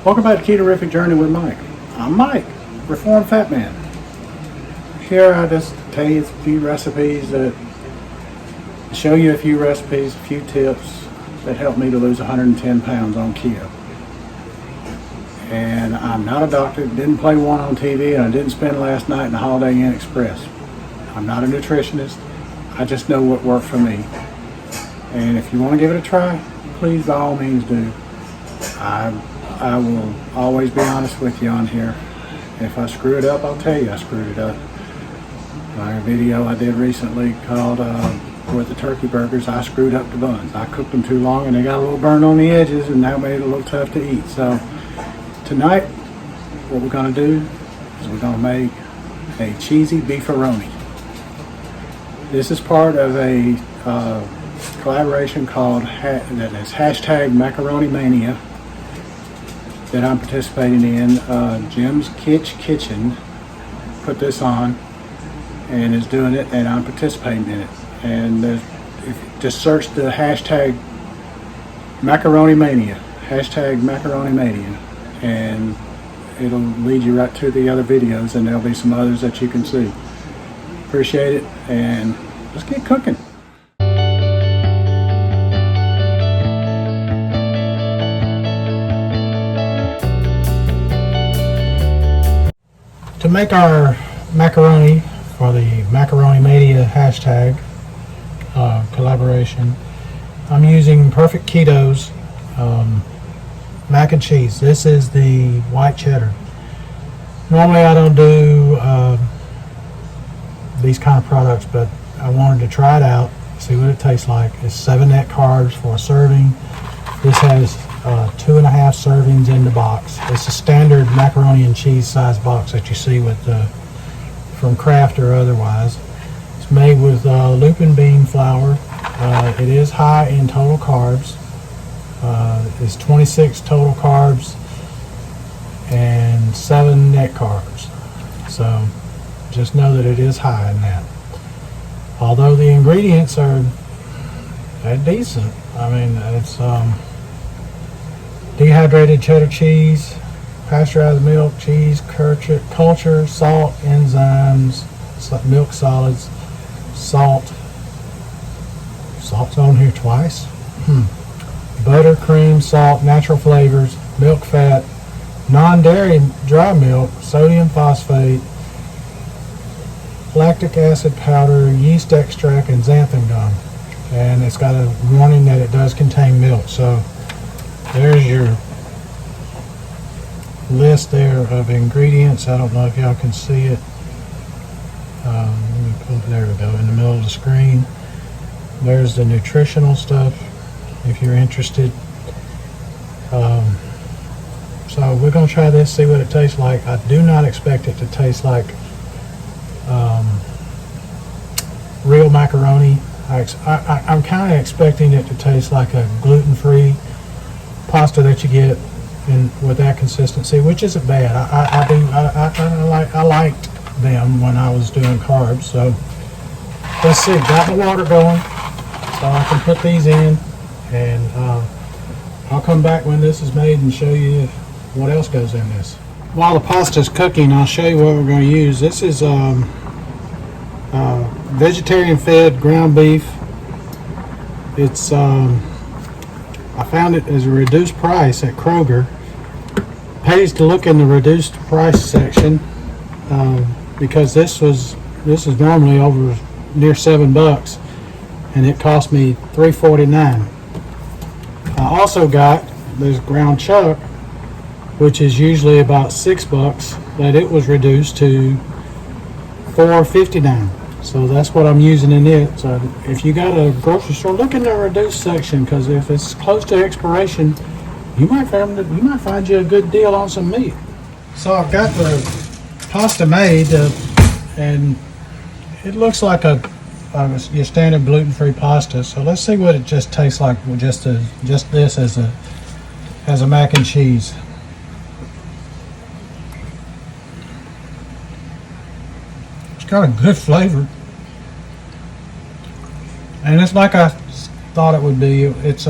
Welcome back to Ketorificjourney with Mike. I'm Mike, Reformed Fat Man. Here I just tell you a few recipes that show you a few recipes, a few tips that helped me to lose 110 pounds on keto. And I'm not a doctor, didn't play one on TV, and I didn't spend last night in the Holiday Inn Express. I'm not a nutritionist. I just know what worked for me. And if you want to give it a try, please by all means do. I will always be honest with you on here. If I screw it up, I'll tell you I screwed it up. My video I did recently called with the turkey burgers, I screwed up the buns. I cooked them too long and they got a little burn on the edges, and that made it a little tough to eat. So tonight, what we're going to do is we're going to make a cheesy beefaroni. This is part of a collaboration called that is hashtag Macaroni Mania that I'm participating in. Jim's Kitchen put this on and is doing it, and I'm participating in it. And if you just search the hashtag Macaroni Mania, and it'll lead you right to the other videos, and there'll be some others that you can see. Appreciate it, and let's get cooking. To make our macaroni for the Macaroni Mania hashtag collaboration, I'm using Perfect Keto's mac and cheese. This is the white cheddar. Normally I don't do these kind of products, but I wanted to try it out, see what it tastes like. It's 7 net carbs for a serving. This has 2.5 servings in the box. It's a standard macaroni and cheese size box that you see with from Kraft or otherwise. It's made with lupin bean flour. It is high in total carbs. It's 26 total carbs and 7 net carbs. So just know that it is high in that. Although the ingredients are decent. I mean, it's dehydrated cheddar cheese, pasteurized milk, cheese, culture, salt, enzymes, milk solids, salt. Salt's on here twice. Butter, cream, salt, natural flavors, milk fat, non-dairy dry milk, sodium phosphate, lactic acid powder, yeast extract, and xanthan gum. And it's got a warning that it does contain milk. So there's your list there of ingredients. I don't know if y'all can see it. There we go, in the middle of the screen. There's the nutritional stuff if you're interested. So we're going to try this, see what it tastes like. I do not expect it to taste like real macaroni. I'm kind of expecting it to taste like a gluten-free pasta that you get with that consistency, which isn't bad. I liked them when I was doing carbs. So let's see. Got the water going, so I can put these in, and I'll come back when this is made and show you what else goes in this. While the pasta's cooking, I'll show you what we're going to use. This is vegetarian-fed ground beef. It's I found it as a reduced price at Kroger. Pays to look in the reduced price section because this is normally over near $7, and it cost me $3.49. I also got this ground chuck, which is usually about $6, that it was reduced to $4.59. So that's what I'm using in it. So if you got a grocery store, look in the reduced section, because if it's close to expiration, you might find you a good deal on some meat. So I've got the pasta made, and it looks like your standard gluten-free pasta. So let's see what it just tastes like with just this as a mac and cheese. It's got a good flavor, and it's like I thought it would be. It's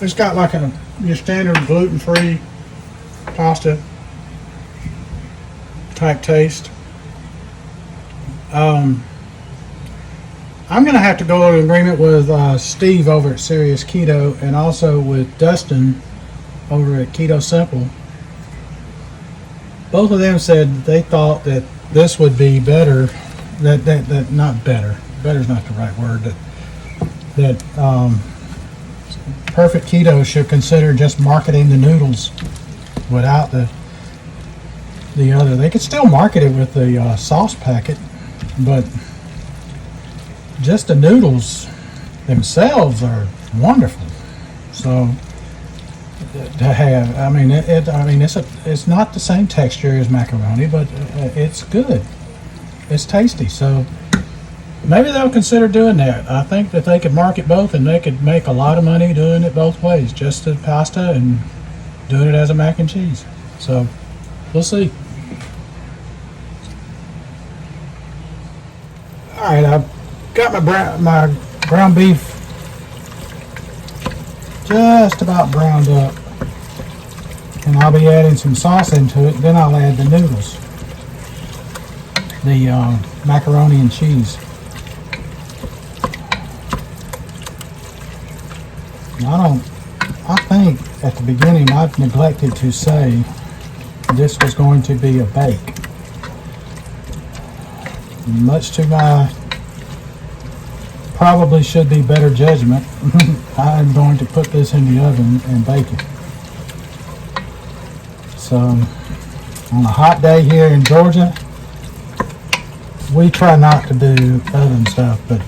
It's got like your standard gluten-free pasta type taste. I'm gonna have to go in agreement with Steve over at Serious Keto, and also with Dustin over at Keto Simple. Both of them said they thought that this would be better. That not better. Better's not the right word. That Perfect Keto should consider just marketing the noodles without the other. They could still market it with the sauce packet, but just the noodles themselves are wonderful. So to have, I mean, it's not the same texture as macaroni, but it's good. It's tasty. So maybe they'll consider doing that. I think that they could market both, and they could make a lot of money doing it both ways, just the pasta and doing it as a mac and cheese. So we'll see. All right, I've got my ground beef just about browned up, and I'll be adding some sauce into it. Then I'll add the noodles, the macaroni and cheese. I think at the beginning I've neglected to say this was going to be a bake. Much to my probably should be better judgment, I'm going to put this in the oven and bake it. So on a hot day here in Georgia, we try not to do oven stuff, but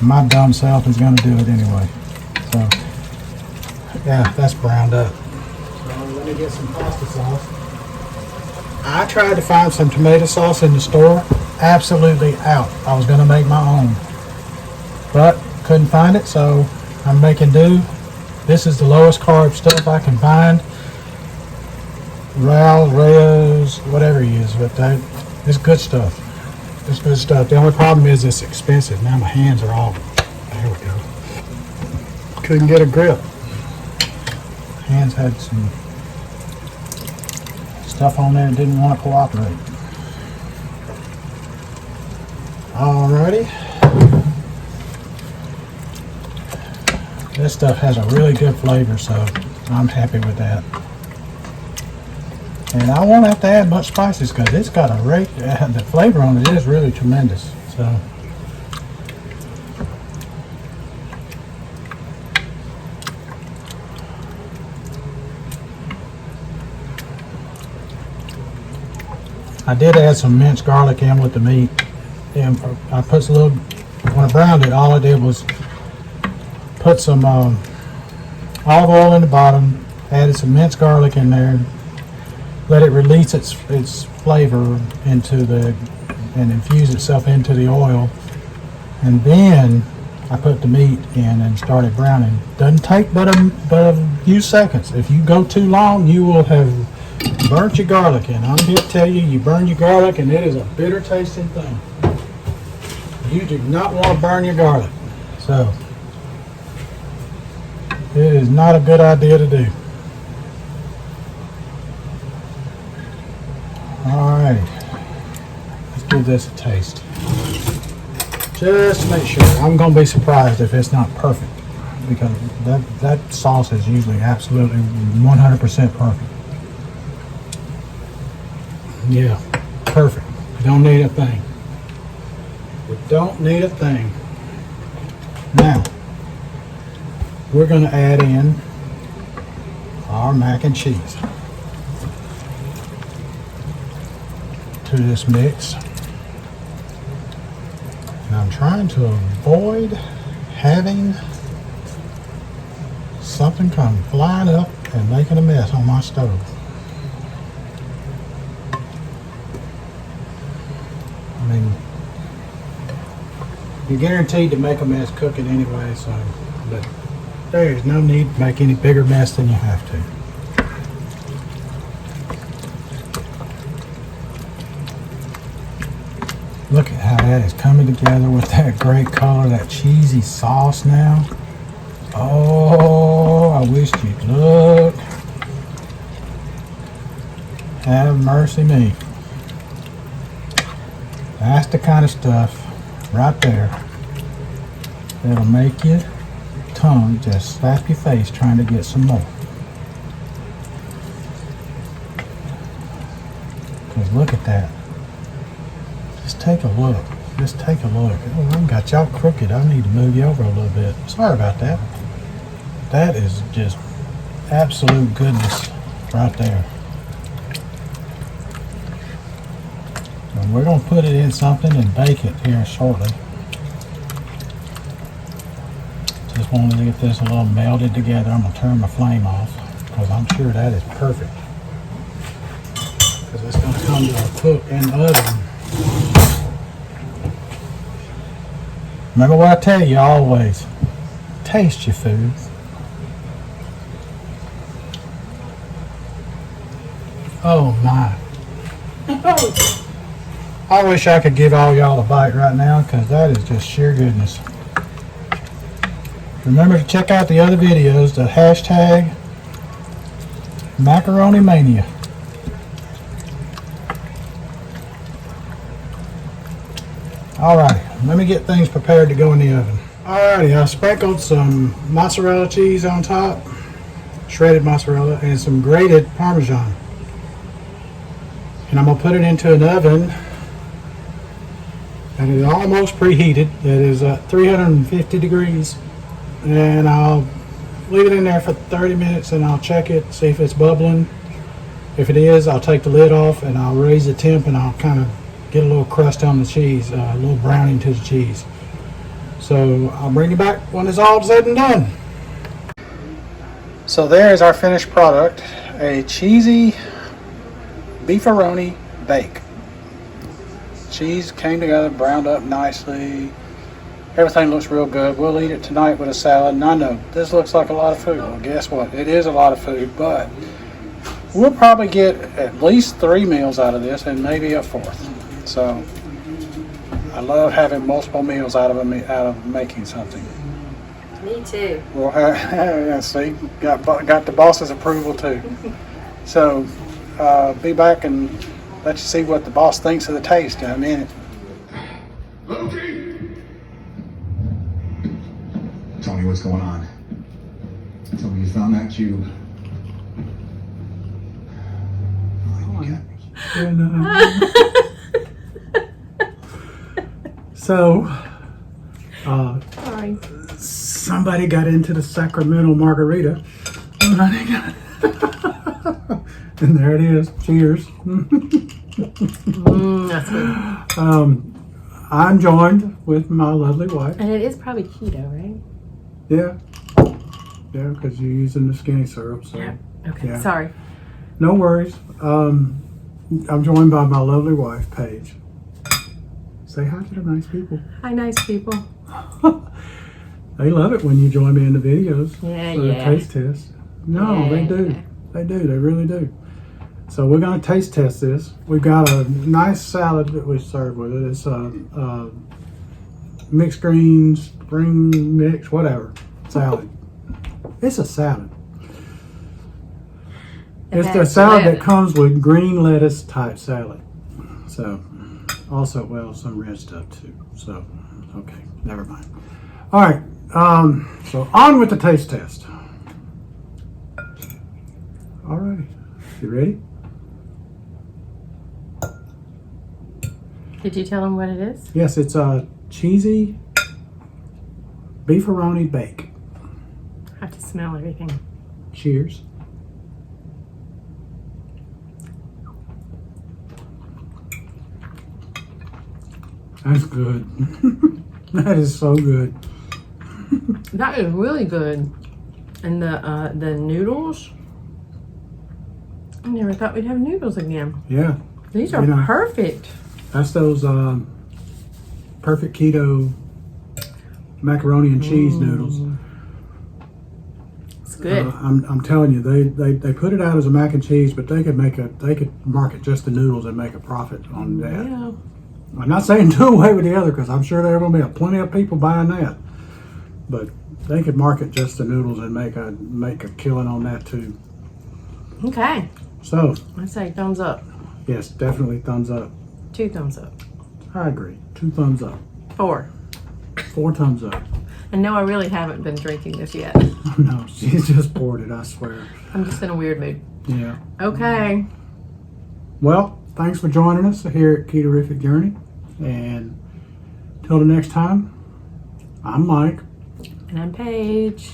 my dumb self is going to do it anyway. So yeah, that's browned up. So let me get some pasta sauce. I tried to find some tomato sauce in the store. Absolutely out. I was going to make my own, but couldn't find it, so I'm making do. This is the lowest carb stuff I can find. Rayo's, whatever he is, but it's good stuff. It's good stuff. The only problem is it's expensive. Now my hands are all, there we go. Couldn't get a grip. Hands had some stuff on there that didn't want to cooperate. Alrighty. This stuff has a really good flavor, so I'm happy with that. And I won't have to add much spices because it's got the flavor on it is really tremendous. So I did add some minced garlic in with the meat. And I put a little, when I browned it, all I did was put some olive oil in the bottom, added some minced garlic in there, let it release its flavor and infuse itself into the oil, and then I put the meat in and started browning. Doesn't take but a few seconds. If you go too long, you will have burnt your garlic, and I'm here to tell you, you burn your garlic and it is a bitter tasting thing. You do not want to burn your garlic. So it is not a good idea to do. Alright, let's give this a taste. Just to make sure. I'm going to be surprised if it's not perfect, because that sauce is usually absolutely 100% perfect. Yeah, perfect. Don't need a thing. We don't need a thing. Now, we're going to add in our mac and cheese to this mix. And I'm trying to avoid having something come flying up and making a mess on my stove. I mean, you're guaranteed to make a mess cooking anyway, so, but there's no need to make any bigger mess than you have to. Look at how that is coming together with that great color, that cheesy sauce now. Oh, Have mercy me. That's the kind of stuff right there that'll make your tongue just slap your face trying to get some more. Because look at that. Just take a look. Just take a look. Oh, I got y'all crooked. I need to move you over a little bit. Sorry about that. That is just absolute goodness right there. And we're going to put it in something and bake it here shortly. Just wanted to get this a little melded together. I'm going to turn my flame off because I'm sure that is perfect. Because it's going to come to a cook in the oven. Remember what I tell you always. Taste your food. Oh my. I wish I could give all y'all a bite right now because that is just sheer goodness. Remember to check out the other videos, the hashtag Macaroni Mania. Alright, let me get things prepared to go in the oven. Alrighty, I sprinkled some mozzarella cheese on top, shredded mozzarella, and some grated Parmesan. And I'm going to put it into an oven that is almost preheated. It is 350 degrees. And I'll leave it in there for 30 minutes and I'll check it, see if it's bubbling. If it is, I'll take the lid off and I'll raise the temp and I'll kind of get a little crust on the cheese, a little browning to the cheese. So I'll bring you back when it's all said and done. So there is our finished product, a cheesy Beefaroni bake. Cheese came together, browned up nicely. Everything looks real good. We'll eat it tonight with a salad. And I know this looks like a lot of food. Well, guess what? It is a lot of food, but we'll probably get at least 3 meals out of this and maybe a 4th. So I love having multiple meals out of making something. Me too. Well, yeah, see, got the boss's approval too. So be back and let you see what the boss thinks of the taste in a minute. Okay. Tell me what's going on. Tell me you found that cube. Oh, you got me. So, somebody got into the Sacramento margarita. And there it is. Cheers. That's good. I'm joined with my lovely wife. And it is probably keto, right? Yeah. Yeah, because you're using the skinny syrup. So. Yeah. Okay. Yeah. Sorry. No worries. I'm joined by my lovely wife, Paige. Say hi to the nice people. Hi, nice people. They love it when you join me in the videos Yeah, for the taste test. No, Yeah, they do. yeah. They do. They really do. So we're going to taste test this. We've got a nice salad that we serve with it. It's mixed greens, spring mix, whatever. Salad. It's a salad. It's the salad that comes with green lettuce type salad. So, also, well, some red stuff too. So, okay, never mind. All right, so on with the taste test. All righty, you ready? Did you tell them what it is? Yes, it's a cheesy Beefaroni bake. I have to smell everything. Cheers. That's good. That is so good. That is really good. And the noodles. I never thought we'd have noodles again. Yeah. These are perfect. That's those perfect keto macaroni and cheese noodles. It's good. I'm telling you, they put it out as a mac and cheese, but they could market just the noodles and make a profit on that. Yeah. I'm not saying do away with the other because I'm sure there are going to be plenty of people buying that, but they could market just the noodles and make a killing on that too. Okay. So, I say thumbs up. yes, definitely thumbs up. 2 thumbs up. I agree. 2 thumbs up. 4. 4 thumbs up. And no, I really haven't been drinking this yet. No, she's just poured it, I swear. I'm just in a weird mood. Yeah. Okay. Well, thanks for joining us here at Ketorificjourney. And till the next time, I'm Mike. And I'm Paige.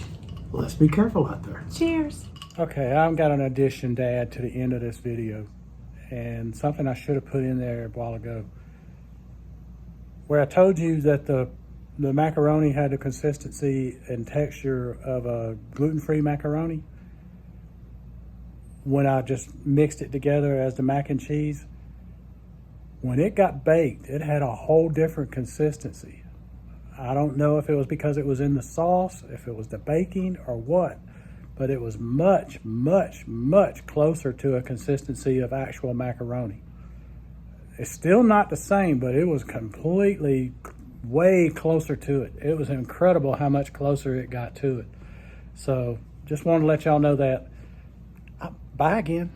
Let's be careful out there. Cheers. Okay, I've got an addition to add to the end of this video. And something I should have put in there a while ago. Where I told you that the macaroni had the consistency and texture of a gluten-free macaroni. When I just mixed it together as the mac and cheese, when it got baked, it had a whole different consistency. I don't know if it was because it was in the sauce, if it was the baking or what, but it was much, much, much closer to a consistency of actual macaroni. It's still not the same, but it was completely way closer to it. It was incredible how much closer it got to it. So just wanted to let y'all know that. Bye again.